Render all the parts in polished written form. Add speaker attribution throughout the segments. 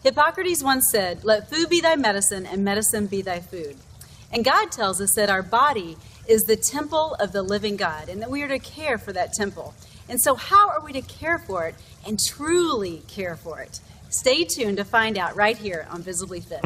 Speaker 1: Hippocrates once said, "Let food be thy medicine and medicine be thy food." And God tells us that our body is the temple of the living God and that we are to care for that temple. And so how are we to care for it and truly care for it? Stay tuned to find out right here on Visibly Fit.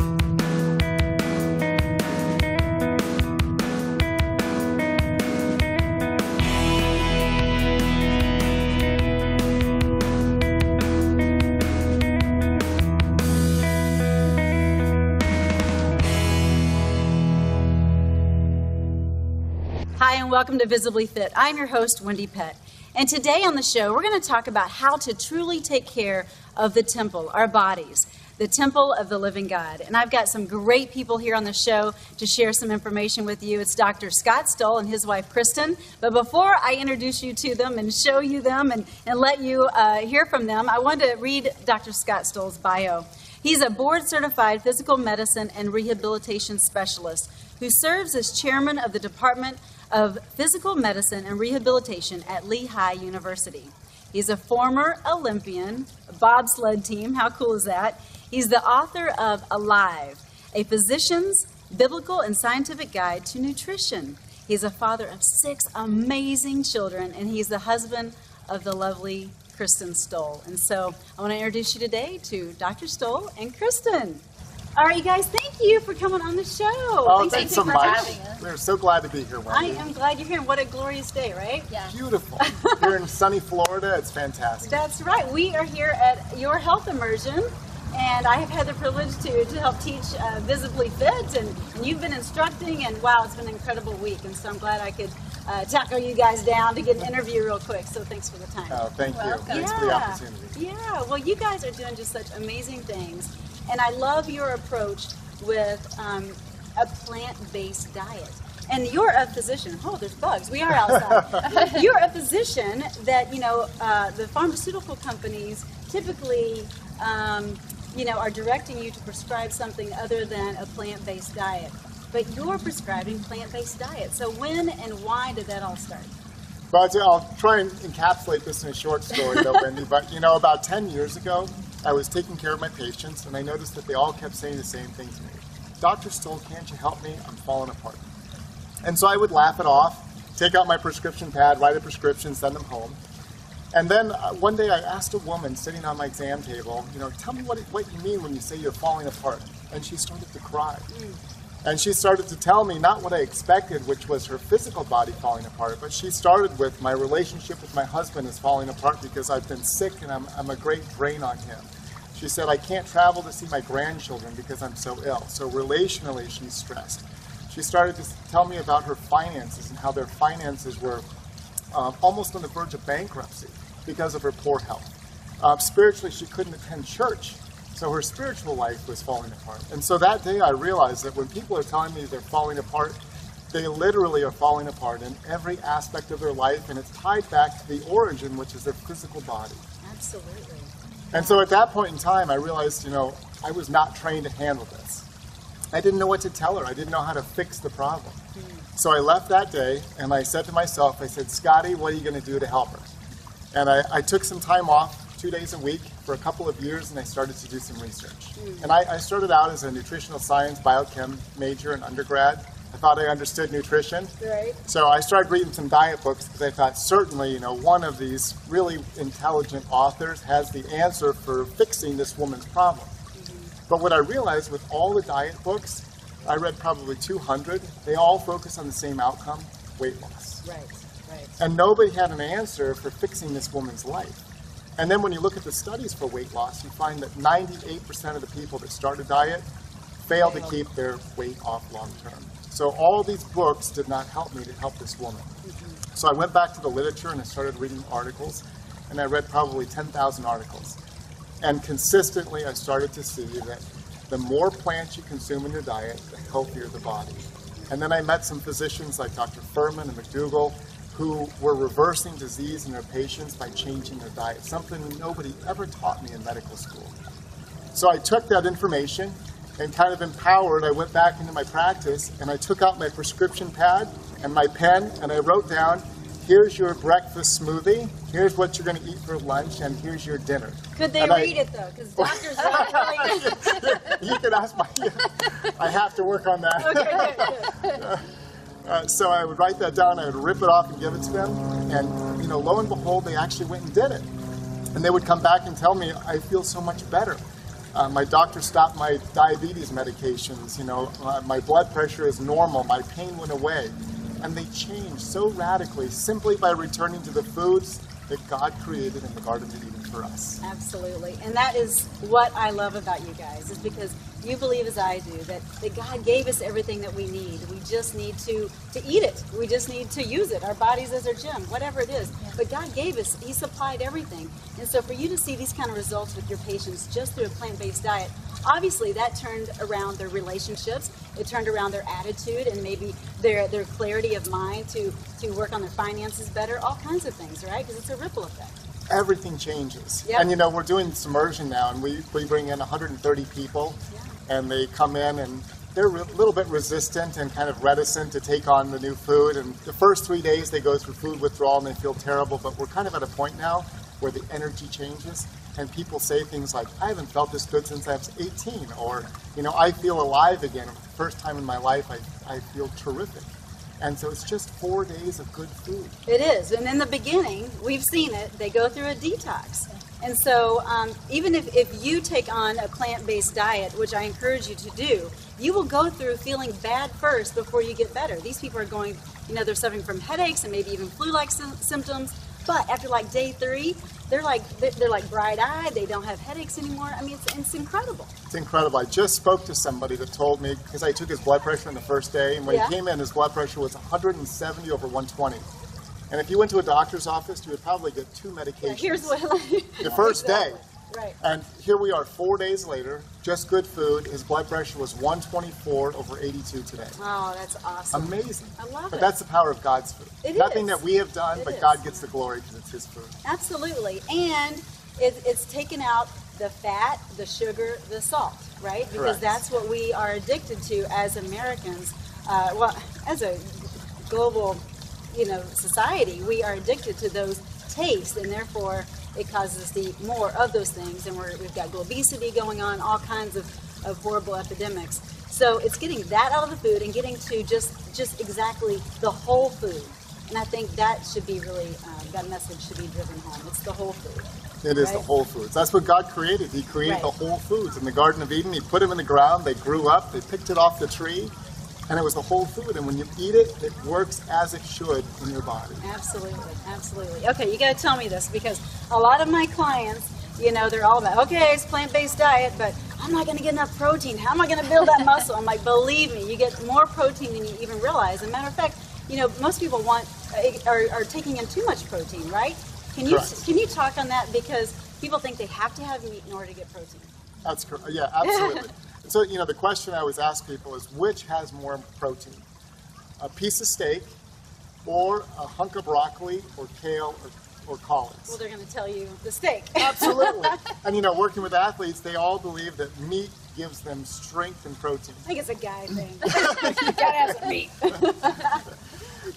Speaker 1: Hi, and welcome to Visibly Fit. I'm your host, Wendie Pett. And today on the show, we're going to talk about how to truly take care of the temple, our bodies, the temple of the living God. And I've got some great people here on the show to share some information with you. It's Dr. Scott Stoll and his wife, Kristin. But before I introduce you to them and show you them and let you hear from them, I want to read Dr. Scott Stoll's bio. He's a board-certified physical medicine and rehabilitation specialist who serves as chairman of the Department of Physical Medicine and Rehabilitation at Lehigh University. He's a former Olympian, bobsled team. How cool is that? He's the author of Alive, a physician's biblical and scientific guide to nutrition. He's a father of 6 amazing children, and he's the husband of the lovely Kristin Stoll. And so I want to introduce you today to Dr. Stoll and Kristin. All right, you guys, thank you for coming on the show.
Speaker 2: Oh, thanks so much. We're so glad to be here, Wendy.
Speaker 1: I am glad you're here. What a glorious day, right?
Speaker 2: Yeah. Beautiful. Here in sunny Florida, it's fantastic.
Speaker 1: That's right. We are here at your health immersion, and I have had the privilege to help teach Visibly Fit, and you've been instructing, and wow, it's been an incredible week, and so I'm glad I could tackle you guys down to get an interview real quick, so thanks for the time.
Speaker 2: Oh, thank you. Thanks for the opportunity.
Speaker 1: Yeah, well, you guys are doing just such amazing things. And I love your approach with a plant-based diet. And you're a physician. Oh, there's bugs. We are outside. You're a physician that, the pharmaceutical companies typically, are directing you to prescribe something other than a plant-based diet. But you're prescribing plant-based diet. So when and why did that all start?
Speaker 2: Well, I'll try and encapsulate this in a short story, though, Wendy. But, about 10 years ago, I was taking care of my patients, and I noticed that they all kept saying the same thing to me. "Dr. Stoll, can't you help me? I'm falling apart." And so I would laugh it off, take out my prescription pad, write a prescription, send them home. And then one day I asked a woman sitting on my exam table, "Tell me what you mean when you say you're falling apart." And she started to cry. And she started to tell me not what I expected, which was her physical body falling apart, but she started with my relationship with my husband is falling apart because I've been sick and I'm a great drain on him. She said, "I can't travel to see my grandchildren because I'm so ill." So relationally, she's stressed. She started to tell me about her finances and how their finances were almost on the verge of bankruptcy because of her poor health. Spiritually, she couldn't attend church. So her spiritual life was falling apart. And so that day I realized that when people are telling me they're falling apart, they literally are falling apart in every aspect of their life, and it's tied back to the origin, which is their physical body.
Speaker 1: Absolutely.
Speaker 2: And so at that point in time, I realized, I was not trained to handle this. I didn't know what to tell her. I didn't know how to fix the problem. So I left that day, and I said to myself, I said, "Scotty, what are you going to do to help her?" And I took some time off, 2 days a week for a couple of years, and I started to do some research. And I started out as a nutritional science biochem major in undergrad. I thought I understood nutrition.
Speaker 1: Right.
Speaker 2: So I started reading some diet books because I thought certainly, one of these really intelligent authors has the answer for fixing this woman's problem. But what I realized with all the diet books, I read probably 200, they all focus on the same outcome, weight loss.
Speaker 1: Right.
Speaker 2: And nobody had an answer for fixing this woman's life. And then when you look at the studies for weight loss, you find that 98% of the people that start a diet fail to keep their weight off long term. So all these books did not help me to help this woman. So I went back to the literature and I started reading articles, and I read probably 10,000 articles. And consistently I started to see that the more plants you consume in your diet, the healthier the body. And then I met some physicians like Dr. Furman and McDougall, who were reversing disease in their patients by changing their diet, something nobody ever taught me in medical school. So I took that information and kind of empowered, I went back into my practice and I took out my prescription pad and my pen and I wrote down, here's your breakfast smoothie, here's what you're going to eat for lunch, and here's your dinner.
Speaker 1: Could they read it, though? Because doctors don't really...
Speaker 2: You can ask I have to work on that.
Speaker 1: Okay, good.
Speaker 2: So I would write that down, I would rip it off and give it to them, and lo and behold, they actually went and did it. And they would come back and tell me, I feel so much better. My doctor stopped my diabetes medications, my blood pressure is normal, my pain went away. And they changed so radically simply by returning to the foods that God created in the Garden of Eden for us.
Speaker 1: Absolutely. And that is what I love about you guys, is because you believe as I do that God gave us everything that we need. We just need to eat it. We just need to use it. Our bodies as our gym, whatever it is. Yeah. But God gave us, He supplied everything. And so for you to see these kind of results with your patients just through a plant-based diet, obviously that turned around their relationships, it turned around their attitude and maybe their clarity of mind to work on their finances better, all kinds of things, right? Because it's a ripple effect.
Speaker 2: Everything changes.
Speaker 1: Yep.
Speaker 2: And we're doing submersion now, and we bring in 130 people, and they come in and they're a little bit resistant and kind of reticent to take on the new food. And the first 3 days they go through food withdrawal and they feel terrible, but we're kind of at a point now where the energy changes. And people say things like, I haven't felt this good since I was 18, or, I feel alive again. For the first time in my life, I feel terrific. And so it's just 4 days of good food.
Speaker 1: It is. And in the beginning, we've seen it, they go through a detox. And so even if you take on a plant-based diet, which I encourage you to do, you will go through feeling bad first before you get better. These people are going, they're suffering from headaches and maybe even flu-like symptoms. But after like day 3, they're like bright-eyed. They don't have headaches anymore. I mean, it's incredible.
Speaker 2: It's incredible. I just spoke to somebody that told me, because I took his blood pressure on the first day, and when he came in, his blood pressure was 170 over 120. And if you went to a doctor's office, you would probably get 2 medications. Yeah,
Speaker 1: here's what
Speaker 2: the first day.
Speaker 1: Right.
Speaker 2: And here we are 4 days later, just good food. His blood pressure was 124 over 82 today.
Speaker 1: Oh, that's awesome.
Speaker 2: Amazing.
Speaker 1: I love it.
Speaker 2: But that's the power of God's food. Nothing that we have done, but God gets the glory because it's His food. Absolutely.
Speaker 1: And it's taken out the fat, the sugar, the salt, right? Because
Speaker 2: Correct.
Speaker 1: That's what we are addicted to as Americans. As a global, society, we are addicted to those tastes, and therefore it causes us to eat more of those things, and we've got obesity going on, all kinds of horrible epidemics. So it's getting that out of the food and getting to just exactly the whole food. And I think that should be really, that message should be driven home. It's the whole food.
Speaker 2: It is the whole foods. That's what God created. He created the whole foods. In the Garden of Eden, He put them in the ground, they grew up, they picked it off the tree, and it was the whole food. And when you eat it, it works as it should in your body.
Speaker 1: Absolutely, absolutely. Okay, you got to tell me this, because a lot of my clients, they're all about, okay, it's plant-based diet, but I'm not going to get enough protein. How am I going to build that muscle? I'm like, believe me, you get more protein than you even realize. As a matter of fact, most people are taking in too much protein, right? Can you talk on that? Because people think they have to have meat in order to get protein.
Speaker 2: That's correct. Yeah, absolutely. So, the question I always ask people is, which has more protein? A piece of steak, or a hunk of broccoli, or kale, or collards?
Speaker 1: Well, they're going to tell you the steak.
Speaker 2: Absolutely. And, working with athletes, they all believe that meat gives them strength and protein.
Speaker 1: I think it's a guy thing. You got to have some meat.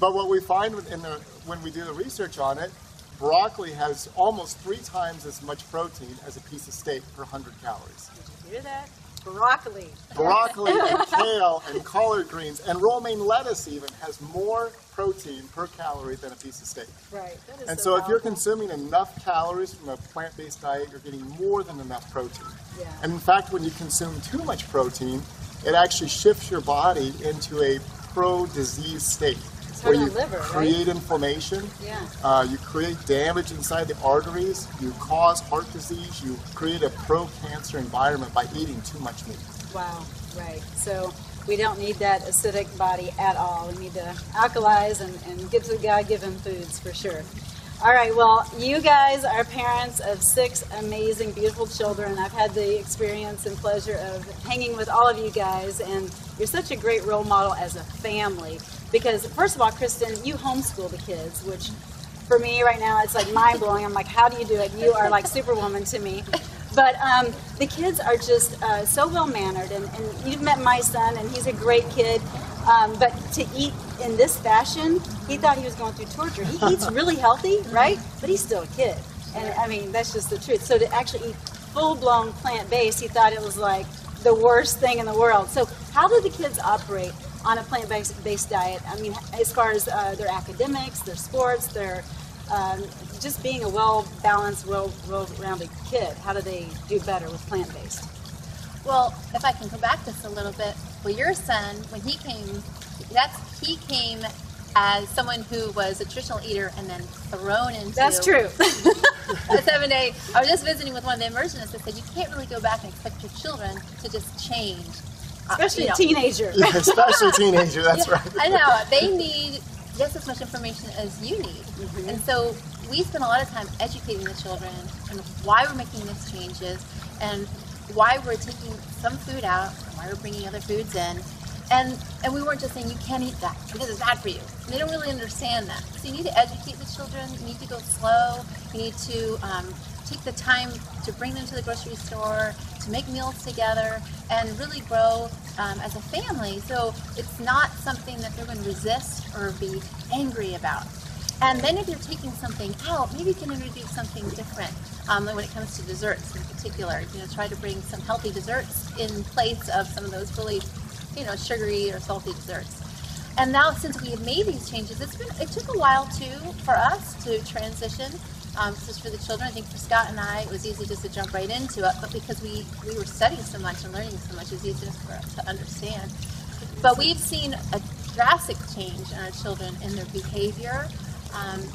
Speaker 2: But what we find when we do the research on it, broccoli has almost 3 times as much protein as a piece of steak per 100 calories.
Speaker 1: Did you hear that? Broccoli.
Speaker 2: Broccoli and kale and collard greens and romaine lettuce even has more protein per calorie than a piece of steak.
Speaker 1: Right. That is
Speaker 2: and so if you're
Speaker 1: powerful.
Speaker 2: consuming enough calories from a plant-based diet, you're getting more than enough protein.
Speaker 1: Yeah.
Speaker 2: And in fact, when you consume too much protein, it actually shifts your body into a pro-disease state. Where you create inflammation, you create damage inside the arteries, you cause heart disease, you create a pro-cancer environment by eating too much meat.
Speaker 1: Wow, right. So we don't need that acidic body at all. We need to alkalize and get to the God-given foods for sure. All right, well, you guys are parents of 6 amazing, beautiful children. I've had the experience and pleasure of hanging with all of you guys, and you're such a great role model as a family. Because, first of all, Kristin, you homeschool the kids, which for me right now, it's like mind-blowing. I'm like, how do you do it? You are like Superwoman to me. But the kids are just so well-mannered, and you've met my son, and he's a great kid. But to eat in this fashion, he thought he was going through torture. He eats really healthy, right? But he's still a kid. And I mean, that's just the truth. So to actually eat full-blown plant-based, he thought it was like the worst thing in the world. So how do the kids operate on a plant-based diet? I mean, as far as their academics, their sports, their just being a well-balanced, well-rounded kid, how do they do better with plant-based?
Speaker 3: Well, if I can go back just a little bit, well, your son, when he came, he came as someone who was a traditional eater and then thrown into...
Speaker 1: That's true.
Speaker 3: A 7-day. I was just visiting with one of the immersionists that said you can't really go back and expect your children to just change.
Speaker 1: Especially a teenager.
Speaker 2: Yeah, especially a teenager, that's right.
Speaker 3: I know. They need just as much information as you need.
Speaker 1: Mm-hmm.
Speaker 3: And so we spend a lot of time educating the children and why we're making these changes and why we're taking some food out and why we're bringing other foods in. And we weren't just saying you can't eat that because it's bad for you. And they don't really understand that. So you need to educate the children. You need to go slow. You need to take the time to bring them to the grocery store, to make meals together, and really grow as a family. So it's not something that they're going to resist or be angry about. And then if you're taking something out, maybe you can introduce something different. When it comes to desserts in particular, try to bring some healthy desserts in place of some of those really, sugary or salty desserts. And now, since we have made these changes, it took a while too for us to transition. This is for the children. I think for Scott and I, it was easy just to jump right into it. But because we were studying so much and learning so much, it was easy for us to understand. But we've seen a drastic change in our children in their behavior.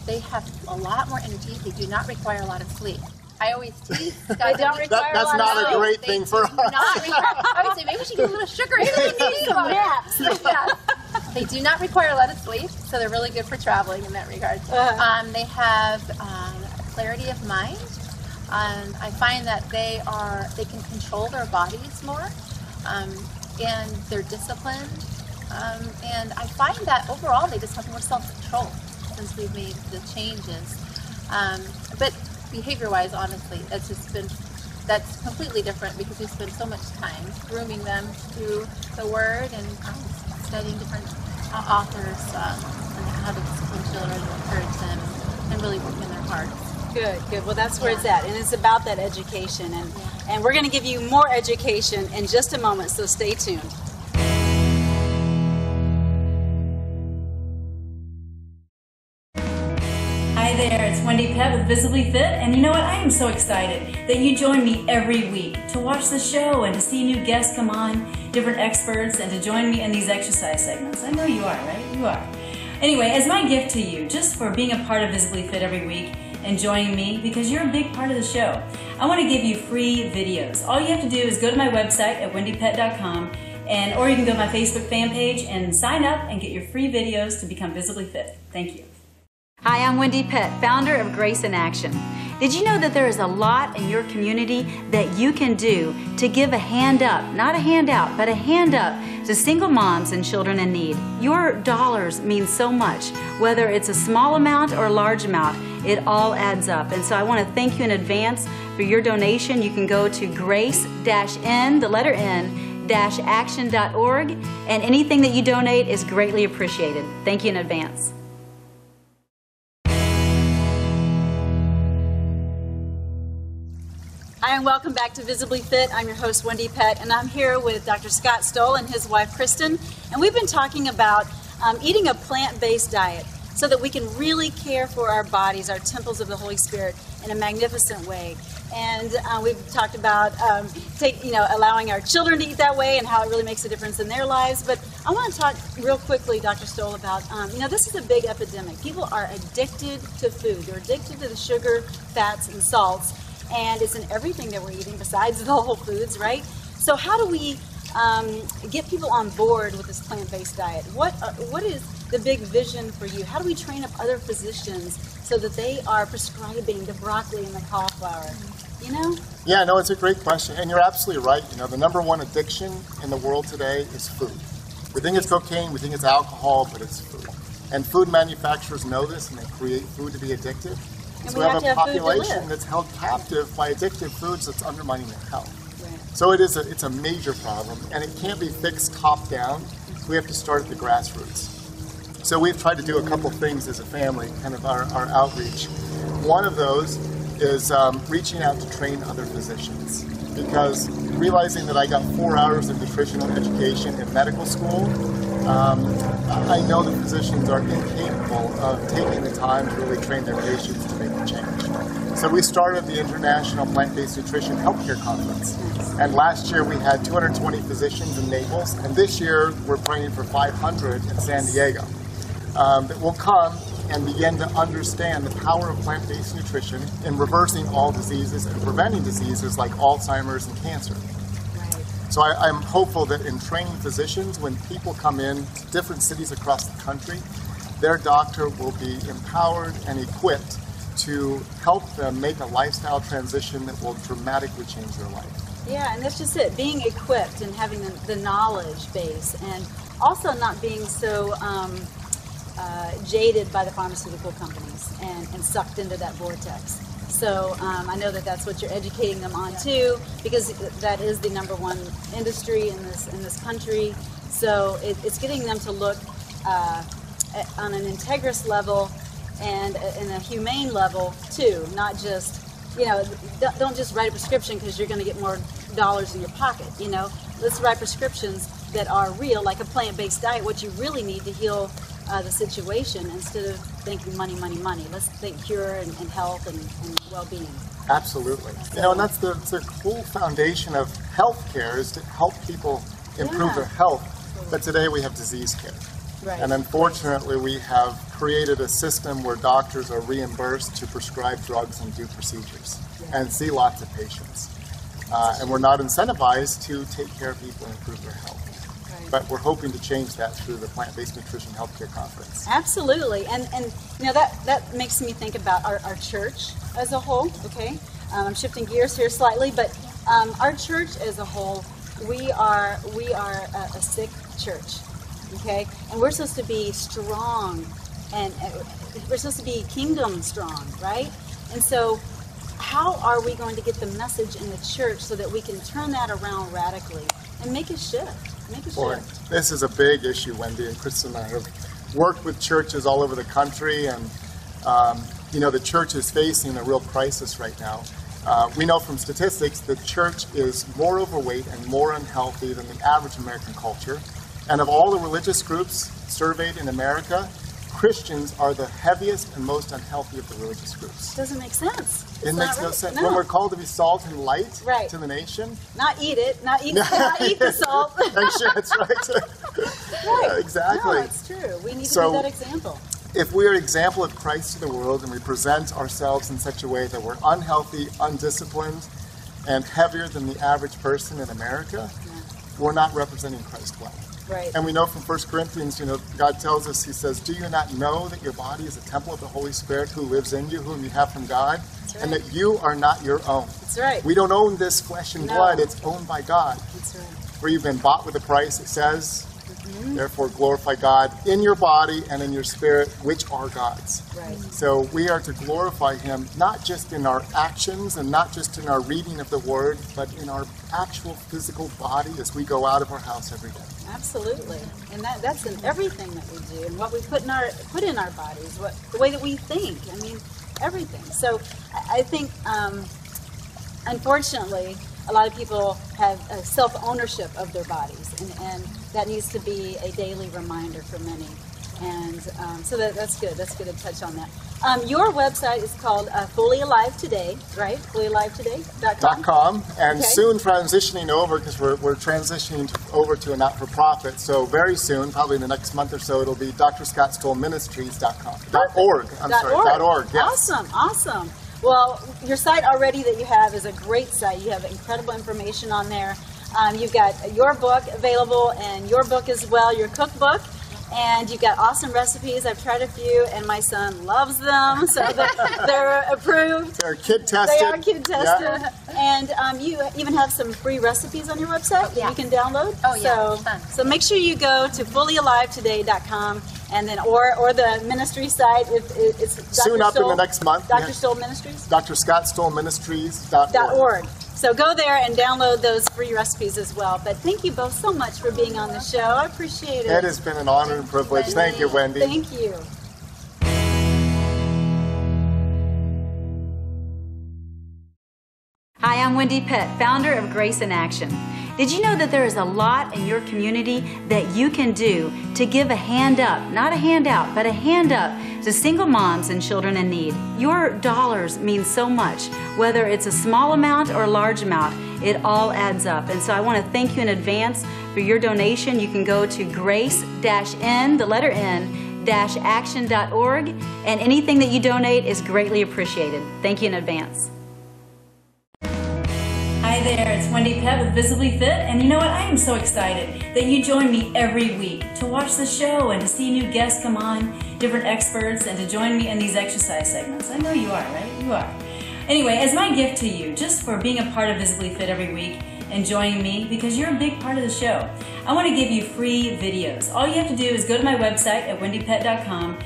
Speaker 3: They have a lot more energy. They do not require a lot of sleep. I always tease Scott.
Speaker 1: They don't require a lot of sleep.
Speaker 2: That's not a great thing for us.
Speaker 3: I would say maybe we should get a little sugar. Maybe they need some naps. Yeah. They do not require a lot of sleep, so they're really good for traveling in that regard. They have clarity of mind. I find that they can control their bodies more, and they're disciplined. And I find that overall they just have more self-control since we've made the changes. But behavior-wise, honestly, that's completely different because we spend so much time grooming them through the Word and studying different authors and how to discipline children and encourage them and really work in their hearts.
Speaker 1: Good. Well, that's where it's at, and it's about that education, and we're going to give you more education in just a moment, so stay tuned. Hi there, it's Wendie Pett with Visibly Fit, and you know what? I am so excited that you join me every week to watch the show and to see new guests come on, different experts, and to join me in these exercise segments. I know you are, right? You are. Anyway, as my gift to you, just for being a part of Visibly Fit every week and joining me, because you're a big part of the show, I want to give you free videos. All you have to do is go to my website at wendiepett.com, or you can go to my Facebook fan page and sign up and get your free videos to become Visibly Fit. Thank you. Hi, I'm Wendie Pett, founder of Grace in Action. Did you know that there is a lot in your community that you can do to give a hand up, not a handout, but a hand up to single moms and children in need? Your dollars mean so much. Whether it's a small amount or a large amount, it all adds up. And so I want to thank you in advance for your donation. You can go to grace-n, the letter N, action.org, and anything that you donate is greatly appreciated. Thank you in advance. Hi, and welcome back to Visibly Fit. I'm your host, Wendie Pett, and I'm here with Dr. Scott Stoll and his wife, Kristin, and we've been talking about eating a plant-based diet so that we can really care for our bodies, our temples of the Holy Spirit, in a magnificent way. And we've talked about allowing our children to eat that way and how it really makes a difference in their lives. But I want to talk real quickly, Dr. Stoll, about, this is a big epidemic. People are addicted to food. They're addicted to the sugar, fats, and salts. And it's in everything that we're eating besides the whole foods, right? So how do we get people on board with this plant-based diet? What is the big vision for you? How do we train up other physicians so that they are prescribing the broccoli and the cauliflower?
Speaker 2: Yeah, no, it's a great question. And you're absolutely right. The number one addiction in the world today is food. We think it's cocaine, we think it's alcohol, but it's food. And food manufacturers know this, and they create food to be addictive. So we have a population that's held captive by addictive foods that's undermining their health. Right. So it's a major problem, and it can't be fixed top down. we have to start at the grassroots. So we've tried to do a couple things as a family, kind of our outreach. One of those is reaching out to train other physicians, because realizing that I got 4 hours of nutritional education in medical school, I know that physicians are incapable of taking the time to really train their patients to make a change. So we started the International Plant-Based Nutrition Healthcare Conference. And last year we had 220 physicians in Naples, and this year we're planning for 500 in San Diego that will come and begin to understand the power of plant-based nutrition in reversing all diseases and preventing diseases like Alzheimer's and cancer. So I'm hopeful that in training physicians, when people come in to different cities across the country, their doctor will be empowered and equipped to help them make a lifestyle transition that will dramatically change their life.
Speaker 1: Yeah, and that's just it, being equipped and having the knowledge base, and also not being so jaded by the pharmaceutical companies and sucked into that vortex. So I know that that's what you're educating them on too, because that is the #1 industry in this country. So it's getting them to look on an integrous level and in a humane level too, not just, don't just write a prescription because you're going to get more dollars in your pocket. Let's write prescriptions that are real, like a plant-based diet, what you really need to heal the situation, instead of thinking money, money, money. Let's think cure and health and well-being.
Speaker 2: Absolutely. And that's the whole foundation of healthcare, is to help people improve their health. But today we have disease care.
Speaker 1: Right.
Speaker 2: And unfortunately we have created a system where doctors are reimbursed to prescribe drugs and do procedures and see lots of patients. And we're not incentivized to take care of people and improve their health. But we're hoping to change that through the Plant-Based Nutrition Healthcare Conference. Absolutely.
Speaker 1: And that makes me think about our church as a whole, okay? I'm shifting gears here slightly, but our church as a whole, we are a sick church, okay? And we're supposed to be strong, and we're supposed to be kingdom strong, right? And so how are we going to get the message in the church so that we can turn that around radically and make a shift?
Speaker 2: Boy, this is a big issue, Wendie, and Kristin and I have worked with churches all over the country, and the church is facing a real crisis right now. We know from statistics that the church is more overweight and more unhealthy than the average American culture. And of all the religious groups surveyed in America, Christians are the heaviest and most unhealthy of the religious groups.
Speaker 1: Doesn't make sense.
Speaker 2: It makes no sense. When we're called to be salt and light to the nation.
Speaker 1: Not eat it, not eat the salt.
Speaker 2: That's right.
Speaker 1: Right.
Speaker 2: Exactly.
Speaker 1: No, it's true. We need to be that example.
Speaker 2: If we are an example of Christ to the world and we present ourselves in such a way that we're unhealthy, undisciplined, and heavier than the average person in America, we're not representing Christ well.
Speaker 1: Right.
Speaker 2: And we know from 1 Corinthians, God tells us, he says, do you not know that your body is a temple of the Holy Spirit who lives in you, whom you have from God?
Speaker 1: That's right.
Speaker 2: And that you are not your own.
Speaker 1: That's right.
Speaker 2: We don't own this flesh and blood. It's owned by God.
Speaker 1: That's right.
Speaker 2: For you've been bought with a price, it says. Therefore glorify God in your body and in your spirit, which are God's.
Speaker 1: Right.
Speaker 2: So we are to glorify him, not just in our actions and not just in our reading of the word, but in our actual physical body as we go out of our house every day.
Speaker 1: Absolutely. And that's in everything that we do, and what we put in our bodies, the way that we think. I mean, everything. So I think, unfortunately, a lot of people have a self-ownership of their bodies, and that needs to be a daily reminder for many. And so that's good. That's good to touch on that. Your website is called Fully Alive Today, right? FullyAliveToday.com.
Speaker 2: And soon transitioning over, because we're transitioning over to a not-for-profit. So very soon, probably in the next month or so, it'll be DrScottStollMinistries.com. .org. .org. Yes.
Speaker 1: Awesome. Well, your site already that you have is a great site. You have incredible information on there. You've got your book available, and your book as well, your cookbook. And you've got awesome recipes. I've tried a few, and my son loves them, so they're approved.
Speaker 2: They're kid-tested.
Speaker 1: They are kid-tested. Yeah. And you even have some free recipes on your website that you can download.
Speaker 3: Oh, yeah.
Speaker 1: So make sure you go to FullyAliveToday.com, and then or the ministry site. It's
Speaker 2: soon up in the next month.
Speaker 1: Dr. Stoll Ministries?
Speaker 2: DrScottStollMinistries.org.
Speaker 1: So go there and download those free recipes as well. But thank you both so much for being on the show. I appreciate it.
Speaker 2: It has been an honor and privilege. Thank you, Wendie.
Speaker 1: Thank you. Hi, I'm Wendie Pett, founder of Grace in Action. Did you know that there is a lot in your community that you can do to give a hand up, not a handout, but a hand up to single moms and children in need? Your dollars mean so much. Whether it's a small amount or a large amount, it all adds up. And so I want to thank you in advance for your donation. You can go to grace-n, the letter N, action.org, and anything that you donate is greatly appreciated. Thank you in advance. Hi there, it's Wendie Pett with Visibly Fit, and you know what? I am so excited that you join me every week to watch the show and to see new guests come on, different experts, and to join me in these exercise segments. I know you are, right? You are. Anyway, as my gift to you, just for being a part of Visibly Fit every week and joining me, because you're a big part of the show, I want to give you free videos. All you have to do is go to my website at wendiepett.com,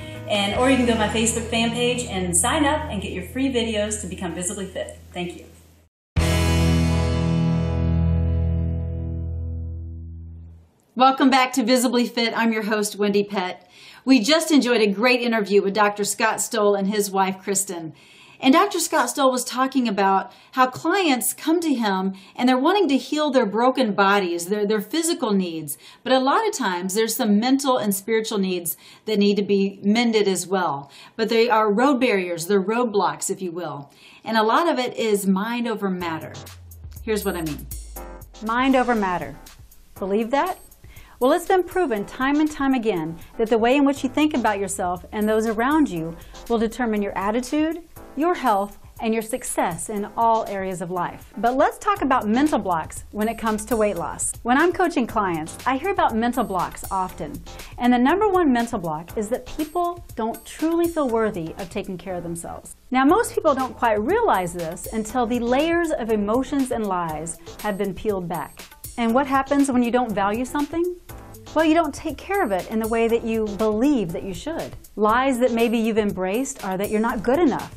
Speaker 1: or you can go to my Facebook fan page and sign up and get your free videos to become Visibly Fit. Thank you. Welcome back to Visibly Fit. I'm your host, Wendie Pett. We just enjoyed a great interview with Dr. Scott Stoll and his wife, Kristin. And Dr. Scott Stoll was talking about how clients come to him and they're wanting to heal their broken bodies, their physical needs. But a lot of times there's some mental and spiritual needs that need to be mended as well. But they are road barriers, they're roadblocks, if you will. And a lot of it is mind over matter. Here's what I mean. Mind over matter. Believe that? Well, it's been proven time and time again that the way in which you think about yourself and those around you will determine your attitude, your health, and your success in all areas of life. But let's talk about mental blocks when it comes to weight loss. When I'm coaching clients, I hear about mental blocks often. And the number one mental block is that people don't truly feel worthy of taking care of themselves. Now, most people don't quite realize this until the layers of emotions and lies have been peeled back. And what happens when you don't value something? Well, you don't take care of it in the way that you believe that you should. Lies that maybe you've embraced are that you're not good enough,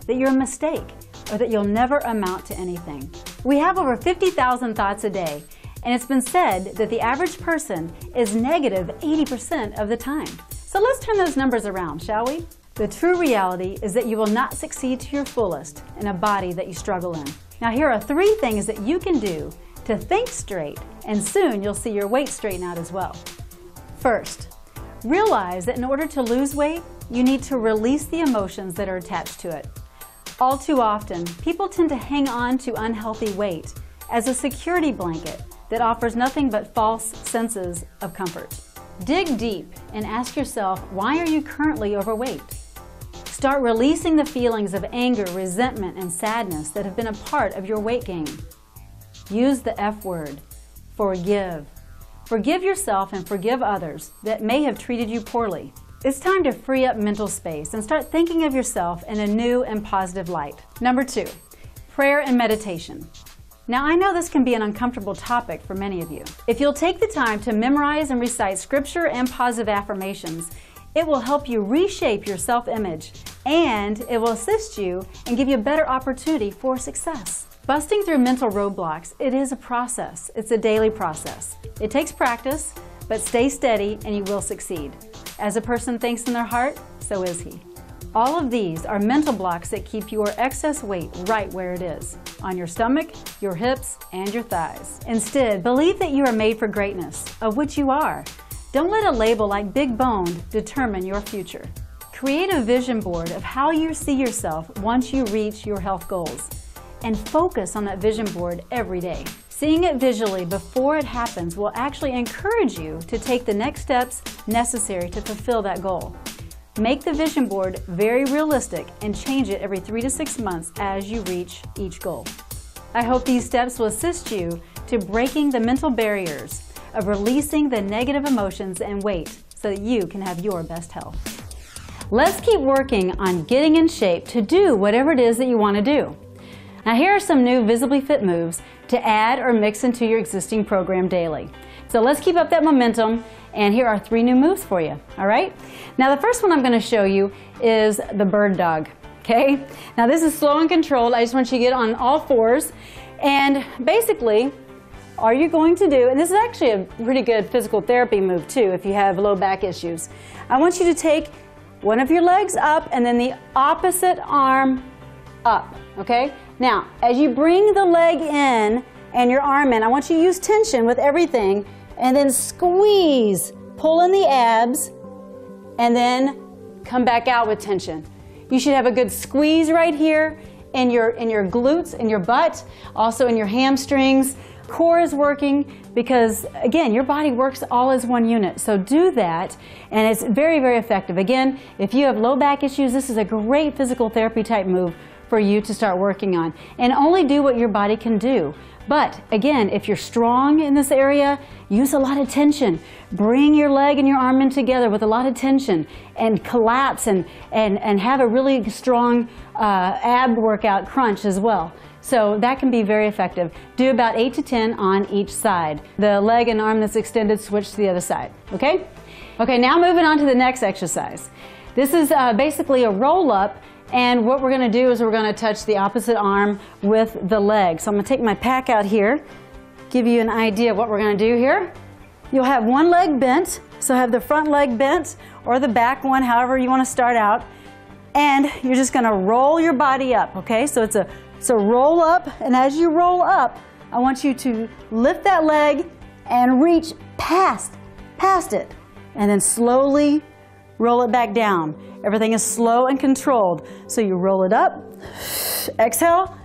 Speaker 1: that you're a mistake, or that you'll never amount to anything. We have over 50,000 thoughts a day, and it's been said that the average person is negative 80% of the time. So let's turn those numbers around, shall we? The true reality is that you will not succeed to your fullest in a body that you struggle in. Now, here are 3 things that you can do to think straight, and soon you'll see your weight straighten out as well. First, realize that in order to lose weight, you need to release the emotions that are attached to it. All too often, people tend to hang on to unhealthy weight as a security blanket that offers nothing but false senses of comfort. Dig deep and ask yourself, why are you currently overweight? Start releasing the feelings of anger, resentment, and sadness that have been a part of your weight gain. Use the F word, forgive. Forgive yourself and forgive others that may have treated you poorly. It's time to free up mental space and start thinking of yourself in a new and positive light. Number 2, prayer and meditation. Now, I know this can be an uncomfortable topic for many of you. If you'll take the time to memorize and recite scripture and positive affirmations, it will help you reshape your self-image, and it will assist you and give you a better opportunity for success. Busting through mental roadblocks, it is a process. It's a daily process. It takes practice, but stay steady and you will succeed. As a person thinks in their heart, so is he. All of these are mental blocks that keep your excess weight right where it is, on your stomach, your hips, and your thighs. Instead, believe that you are made for greatness, of which you are. Don't let a label like big boned determine your future. Create a vision board of how you see yourself once you reach your health goals, and focus on that vision board every day. Seeing it visually before it happens will actually encourage you to take the next steps necessary to fulfill that goal. Make the vision board very realistic and change it every 3 to 6 months as you reach each goal. I hope these steps will assist you to breaking the mental barriers of releasing the negative emotions and weight so that you can have your best health. Let's keep working on getting in shape to do whatever it is that you want to do. Now, here are some new Visibly Fit moves to add or mix into your existing program daily. So let's keep up that momentum, and here are 3 new moves for you, all right? Now, the first one I'm going to show you is the bird dog, okay? Now, this is slow and controlled. I just want you to get on all 4s, And basically, all you're going to do, and this is actually a pretty good physical therapy move too if you have low back issues. I want you to take one of your legs up and then the opposite arm up, okay? Now, as you bring the leg in and your arm in, I want you to use tension with everything and then squeeze, pull in the abs, and then come back out with tension. You should have a good squeeze right here in your glutes, in your butt, also in your hamstrings. Core is working because, again, your body works all as one unit. So do that, and it's very, very effective. Again, if you have low back issues, this is a great physical therapy type move for you to start working on. And only do what your body can do. But again, if you're strong in this area, use a lot of tension. Bring your leg and your arm in together with a lot of tension and collapse and have a really strong ab workout crunch as well. So that can be very effective. Do about 8 to 10 on each side. The leg and arm that's extended, switch to the other side, okay? Okay, now moving on to the next exercise. This is basically a roll up, and what we're gonna do is we're gonna touch the opposite arm with the leg. So I'm gonna take my pack out here, give you an idea of what we're gonna do here. You'll have one leg bent, so have the front leg bent or the back one, however you wanna start out. And you're just gonna roll your body up, okay? So it's a roll up, and as you roll up, I want you to lift that leg and reach past it, and then slowly roll it back down. Everything is slow and controlled. So you roll it up, exhale,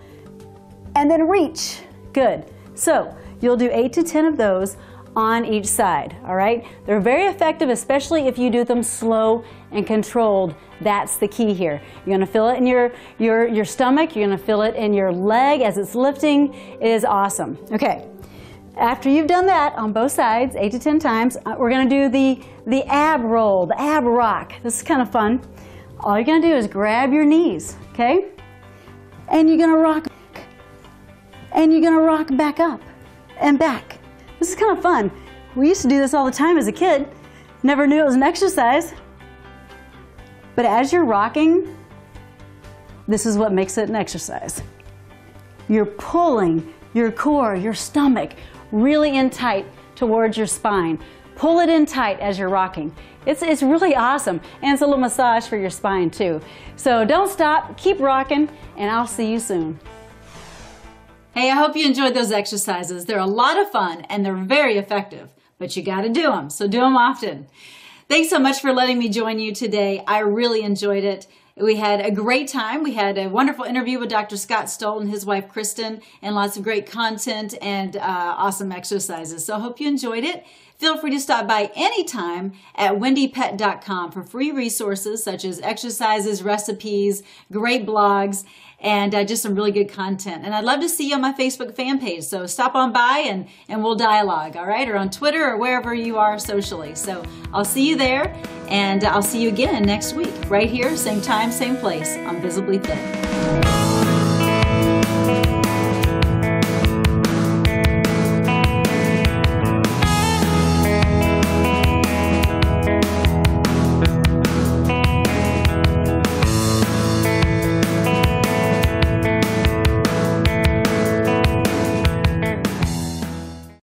Speaker 1: and then reach. Good. So you'll do 8 to 10 of those on each side, all right? They're very effective, especially if you do them slow and controlled. That's the key here. You're gonna feel it in your stomach, you're gonna feel it in your leg as it's lifting. It is awesome. Okay, after you've done that on both sides, 8 to 10 times, we're gonna do the ab roll, the ab rock. This is kind of fun. All you're gonna do is grab your knees, okay? And you're gonna rock, and you're gonna rock back up and back. This is kind of fun. We used to do this all the time as a kid. Never knew it was an exercise. But as you're rocking, this is what makes it an exercise. You're pulling your core, your stomach, really in tight towards your spine. Pull it in tight as you're rocking. It's really awesome. And it's a little massage for your spine too. So don't stop, keep rocking, and I'll see you soon. Hey, I hope you enjoyed those exercises. They're a lot of fun and they're very effective, but you gotta do them, so do them often. Thanks so much for letting me join you today. I really enjoyed it. We had a great time. We had a wonderful interview with Dr. Scott Stoll and his wife, Kristin, and lots of great content and awesome exercises. So I hope you enjoyed it. Feel free to stop by anytime at wendiepett.com for free resources such as exercises, recipes, great blogs, and just some really good content. And I'd love to see you on my Facebook fan page. So stop on by and we'll dialogue, all right? Or on Twitter or wherever you are socially. So I'll see you there, and I'll see you again next week, right here, same time, same place on Visibly Fit.